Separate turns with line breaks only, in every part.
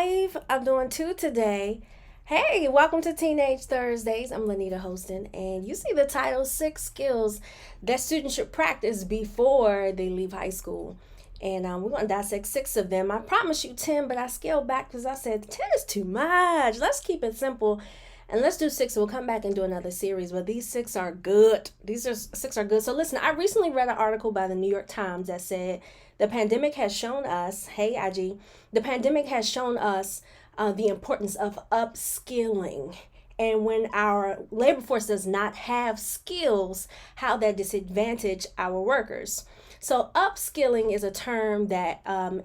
5. I'm doing 2 today. Hey, welcome to Teenage Thursdays. I'm Linnita Hosten, and you see the title 6 skills that students should practice before they leave high school. And we're going to dissect 6 of them. I promised you 10, but I scaled back because I said 10 is too much. Let's keep it simple and let's do 6. We'll come back and do another series, but these 6 are good. These 6 are good. So listen, I recently read an article by the New York Times that said the pandemic has shown us, hey IG, the pandemic has shown us the importance of upskilling. And when our labor force does not have skills, how that disadvantage our workers. So upskilling is a term that I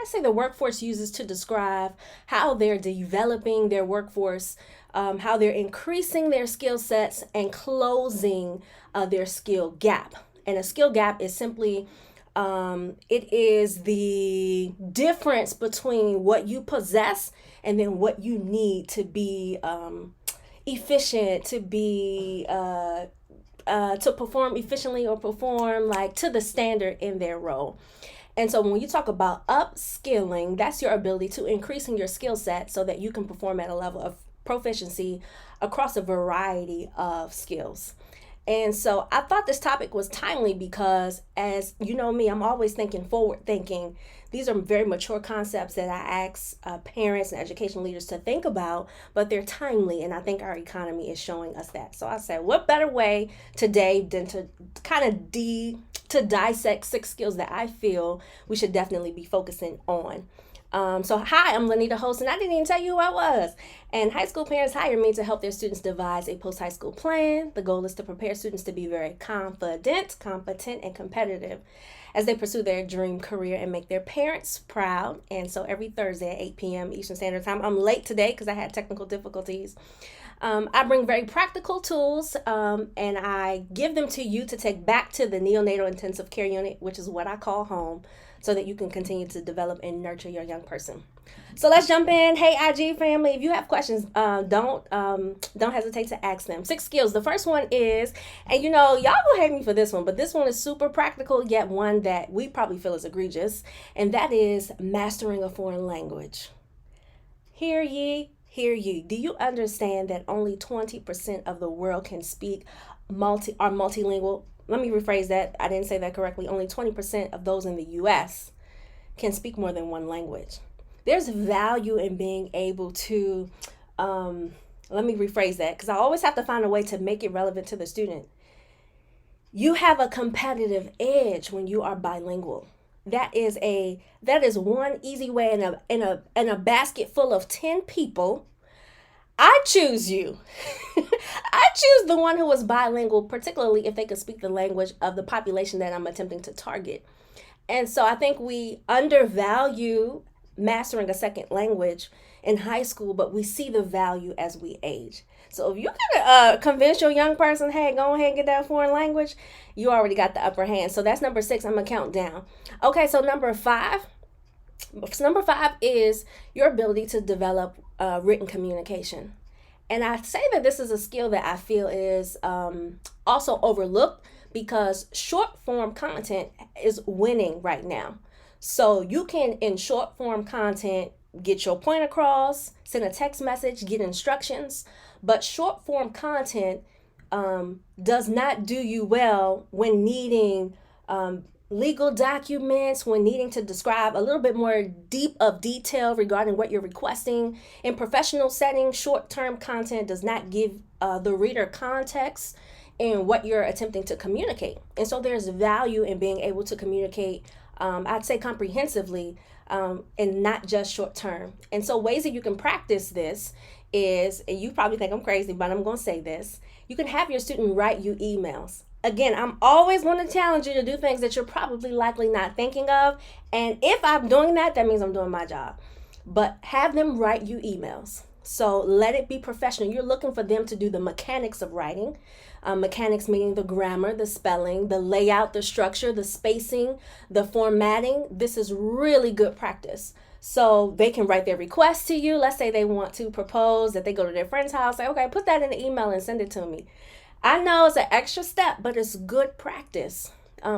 say the workforce uses to describe how they're developing their workforce, how they're increasing their skill sets and closing their skill gap. And a skill gap is simply it is the difference between what you possess and then what you need to be efficient, to perform efficiently or perform like to the standard in their role. And so when you talk about upskilling, that's your ability to increasing your skill set so that you can perform at a level of proficiency across a variety of skills. And so I thought this topic was timely because, as you know me, I'm always thinking forward thinking. These are very mature concepts that I ask parents and education leaders to think about, but they're timely, and I think our economy is showing us that. So I said, what better way today than to kind of to dissect 6 skills that I feel we should definitely be focusing on. So hi, I'm Linnita Hosten. I didn't even tell you who I was. And high school parents hire me to help their students devise a post-high school plan. The goal is to prepare students to be very confident, competent, and competitive as they pursue their dream career and make their parents proud. And so every Thursday at 8 p.m. Eastern Standard Time. I'm late today because I had technical difficulties. I bring very practical tools and I give them to you to take back to the neonatal intensive care unit, which is what I call home, so that you can continue to develop and nurture your young person. So let's jump in. Hey, IG family, if you have questions, don't hesitate to ask them. 6 skills. The first one is, and y'all will hate me for this one, but this one is super practical, yet one that we probably feel is egregious, and that is mastering a foreign language. Hear ye. Do you understand that only 20% of the world can speak multilingual? Let me rephrase that. I didn't say that correctly. Only 20% of those in the U.S. can speak more than one language. There's value in being able to, let me rephrase that because I always have to find a way to make it relevant to the student. You have a competitive edge when you are bilingual. That is one easy way in a basket full of 10 people. I choose you. I choose the one who is bilingual, particularly if they could speak the language of the population that I'm attempting to target. And so I think we undervalue mastering a second language in high school, but we see the value as we age. So if you can convince your young person, hey, go ahead and get that foreign language, you already got the upper hand. So that's number 6. I'm going to count down. Okay, so number 5. Number 5 is your ability to develop written communication. And I say that this is a skill that I feel is also overlooked because short form content is winning right now. So you can, in short form content, get your point across, send a text message, get instructions, but short form content does not do you well when needing legal documents, when needing to describe a little bit more deep of detail regarding what you're requesting. In professional settings, short-term content does not give the reader context in what you're attempting to communicate. And so there's value in being able to communicate, I'd say comprehensively, and not just short-term. And so ways that you can practice this is, and you probably think I'm crazy, but I'm going to say this, you can have your student write you emails. Again, I'm always going to challenge you to do things that you're probably likely not thinking of. And if I'm doing that, that means I'm doing my job. But have them write you emails. So let it be professional. You're looking for them to do the mechanics of writing. Mechanics meaning the grammar, the spelling, the layout, the structure, the spacing, the formatting. This is really good practice. So they can write their request to you. Let's say they want to propose that they go to their friend's house. Say, okay, put that in an email and send it to me. I know it's an extra step, but it's good practice.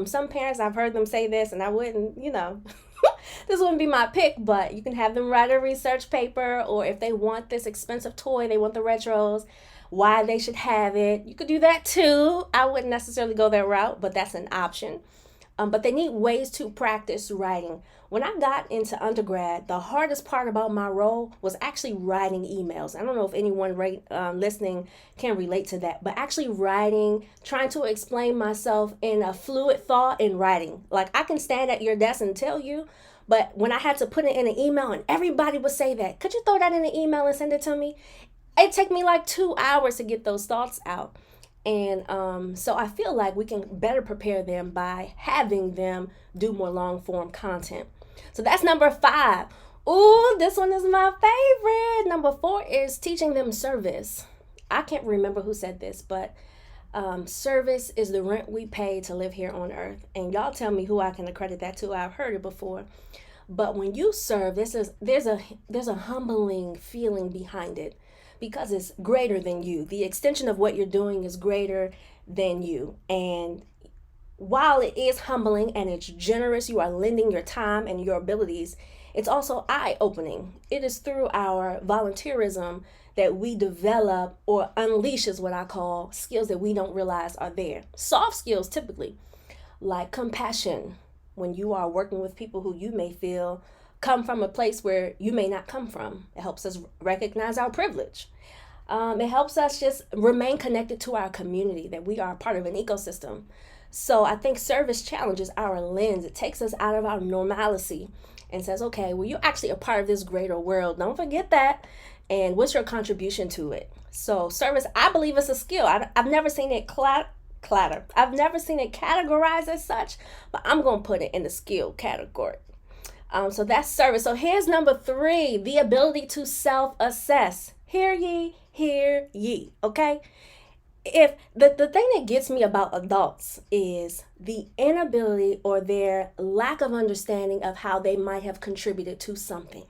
Some parents, I've heard them say this, and I wouldn't, This wouldn't be my pick, but you can have them write a research paper, or if they want this expensive toy, they want the retros, why they should have it. You could do that too. I wouldn't necessarily go that route, but that's an option. But they need ways to practice writing. When I got into undergrad, the hardest part about my role was actually writing emails. I don't know if anyone listening can relate to that, but actually writing, trying to explain myself in a fluid thought in writing. Like I can stand at your desk and tell you, but when I had to put it in an email and everybody would say that, could you throw that in an email and send it to me? It'd take me like 2 hours to get those thoughts out. And so I feel like we can better prepare them by having them do more long form content. So that's number 5. Ooh, this one is my favorite. Number 4 is teaching them service. I can't remember who said this, but service is the rent we pay to live here on earth. And y'all tell me who I can accredit that to. I've heard it before. But when you serve, there's a humbling feeling behind it, because it's greater than you. The extension of what you're doing is greater than you. And while it is humbling and it's generous, you are lending your time and your abilities, it's also eye-opening. It is through our volunteerism that we develop or unleash, is what I call, skills that we don't realize are there. Soft skills typically, like compassion, when you are working with people who you may feel come from a place where you may not come from. It helps us recognize our privilege. It helps us just remain connected to our community, that we are part of an ecosystem. So I think service challenges our lens. It takes us out of our normalcy and says, okay, well, you're actually a part of this greater world. Don't forget that. And what's your contribution to it? So service, I believe, is a skill. I've never seen it clatter. I've never seen it categorized as such, but I'm going to put it in the skill category. So that's service. So here's number 3, the ability to self-assess. Hear ye, okay? If the thing that gets me about adults is the inability or their lack of understanding of how they might have contributed to something.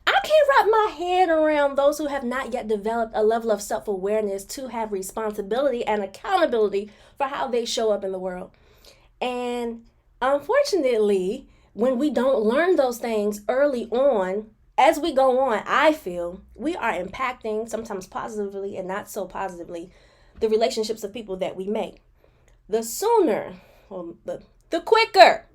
I can't wrap my head around those who have not yet developed a level of self-awareness to have responsibility and accountability for how they show up in the world. And unfortunately, when we don't learn those things early on, as we go on, I feel we are impacting, sometimes positively and not so positively, the relationships of people that we make. The sooner, or the quicker,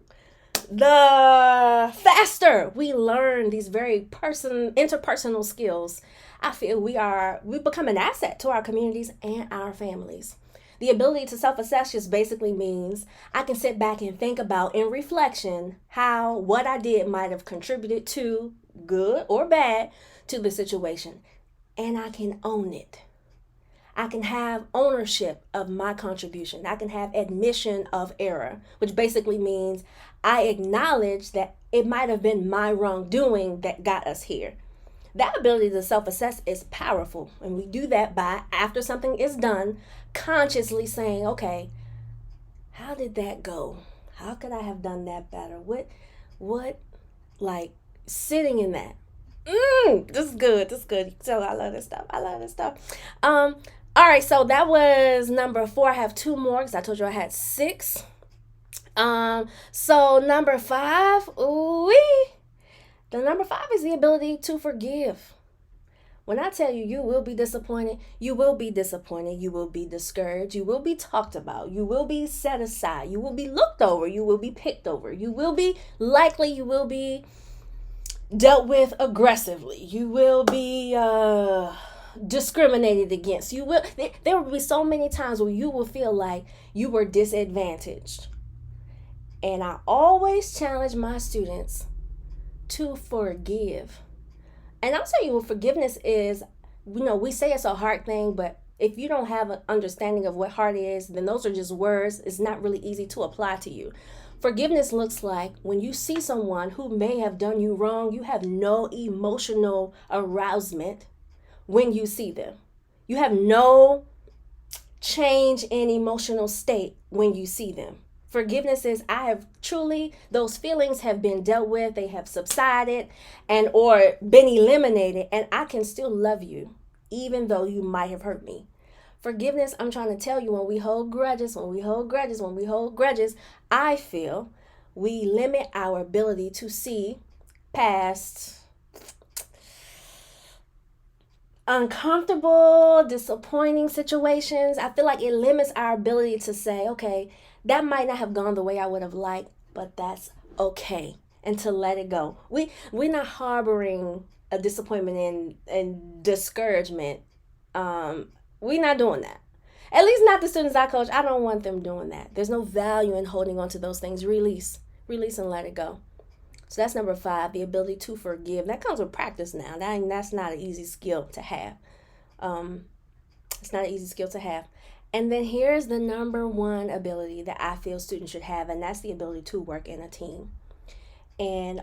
the faster we learn these very interpersonal skills, I feel we become an asset to our communities and our families. The ability to self-assess just basically means I can sit back and think about, in reflection, how what I did might have contributed to, good or bad, to the situation. And I can own it. I can have ownership of my contribution. I can have admission of error, which basically means I acknowledge that it might have been my wrongdoing that got us here. That ability to self-assess is powerful. And we do that by, after something is done, consciously saying, okay, how did that go? How could I have done that better? What, like, sitting in that. This is good. So I love this stuff. All right, so that was number 4. I have 2 more because I told you I had 6. So number 5, the number 5 is the ability to forgive. When I tell you, you will be disappointed, you will be discouraged, you will be talked about, you will be set aside, you will be looked over, you will be picked over, you will be dealt with aggressively, you will be discriminated against. There will be so many times where you will feel like you were disadvantaged. And I always challenge my students to forgive. And I'll tell you what forgiveness is. We say it's a hard thing, but if you don't have an understanding of what heart is, then those are just words. It's not really easy to apply to you. Forgiveness looks like when you see someone who may have done you wrong, you have no emotional arousement when you see them. You have no change in emotional state when you see them. Forgiveness is those feelings have been dealt with, they have subsided and or been eliminated, and I can still love you even though you might have hurt me. Forgiveness, I'm trying to tell you, when we hold grudges, I feel we limit our ability to see past uncomfortable, disappointing situations. I feel like it limits our ability to say, okay, that might not have gone the way I would have liked, but that's okay. And to let it go. We're not harboring a disappointment and discouragement. We're not doing that. At least not the students I coach. I don't want them doing that. There's no value in holding on to those things. Release and let it go. So that's number 5, the ability to forgive. That comes with practice now. That's not an easy skill to have. It's not an easy skill to have. And then here's the number 1 ability that I feel students should have, and that's the ability to work in a team. And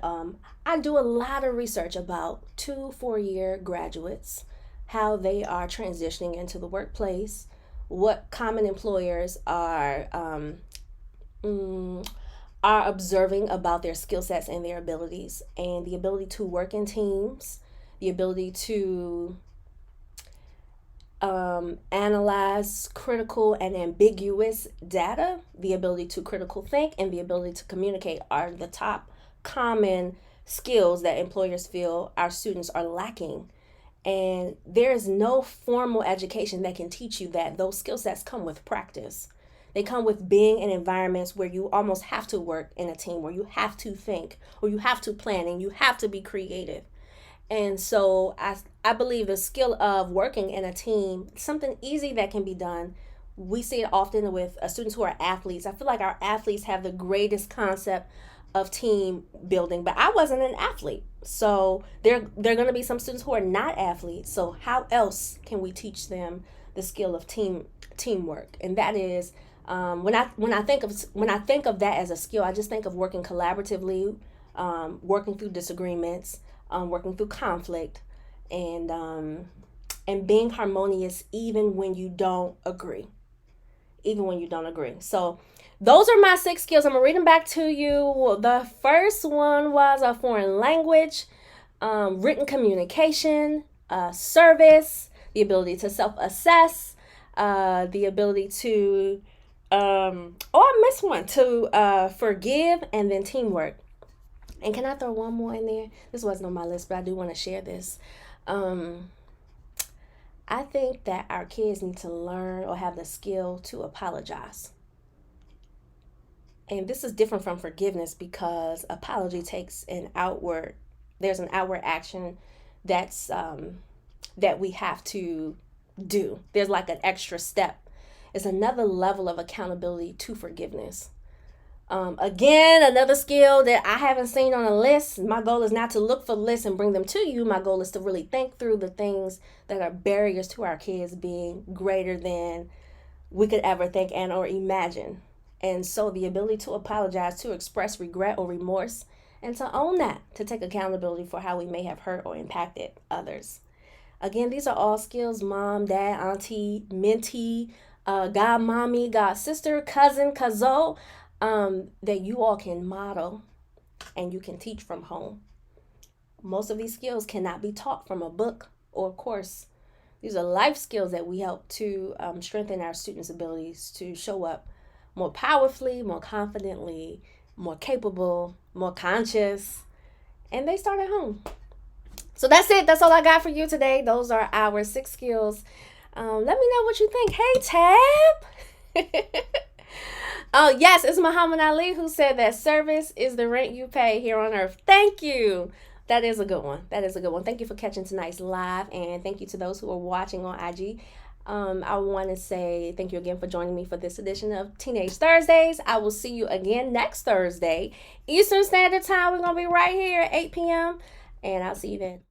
I do a lot of research about 2-4-year graduates, how they are transitioning into the workplace, what common employers are observing about their skill sets and their abilities, and the ability to work in teams, the ability to analyze critical and ambiguous data, the ability to critical think, and the ability to communicate are the top common skills that employers feel our students are lacking. And there is no formal education that can teach you that. Those skill sets come with practice. They come with being in environments where you almost have to work in a team, where you have to think, or you have to plan, and you have to be creative. And so I believe the skill of working in a team, something easy that can be done. We see it often with students who are athletes. I feel like our athletes have the greatest concept of team building, but I wasn't an athlete. So there are going to be some students who are not athletes. So how else can we teach them the skill of teamwork? And that is when I think of that as a skill, I just think of working collaboratively, working through disagreements, working through conflict, and being harmonious even when you don't agree. So those are my 6 skills. I'm gonna read them back to you. The first one was a foreign language, written communication, service, the ability to self-assess, the ability to I missed one, to forgive, and then teamwork. And can I throw one more in there? This wasn't on my list, but I do want to share this. I think that our kids need to learn or have the skill to apologize. And this is different from forgiveness because apology takes there's an outward action that's that we have to do. There's like an extra step. It's another level of accountability to forgiveness. Again, another skill that I haven't seen on a list. My goal is not to look for lists and bring them to you. My goal is to really think through the things that are barriers to our kids being greater than we could ever think and or imagine. And so the ability to apologize, to express regret or remorse, and to own that, to take accountability for how we may have hurt or impacted others. Again, these are all skills, mom, dad, auntie, mentee, god mommy, god sister, cousin, kazo, that you all can model and you can teach from home. Most of these skills cannot be taught from a book or a course. These are life skills that we help to strengthen our students' abilities to show up more powerfully, more confidently, more capable, more conscious, and they start at home. So that's it. That's all I got for you today. Those are our 6 skills. Let me know what you think. Hey, Tab. Oh, yes, it's Muhammad Ali who said that service is the rent you pay here on earth. Thank you. That is a good one. Thank you for catching tonight's live, and thank you to those who are watching on IG. I want to say thank you again for joining me for this edition of Teenage Thursdays. I will see you again next Thursday, Eastern Standard Time. We're going to be right here at 8 p.m., and I'll see you then.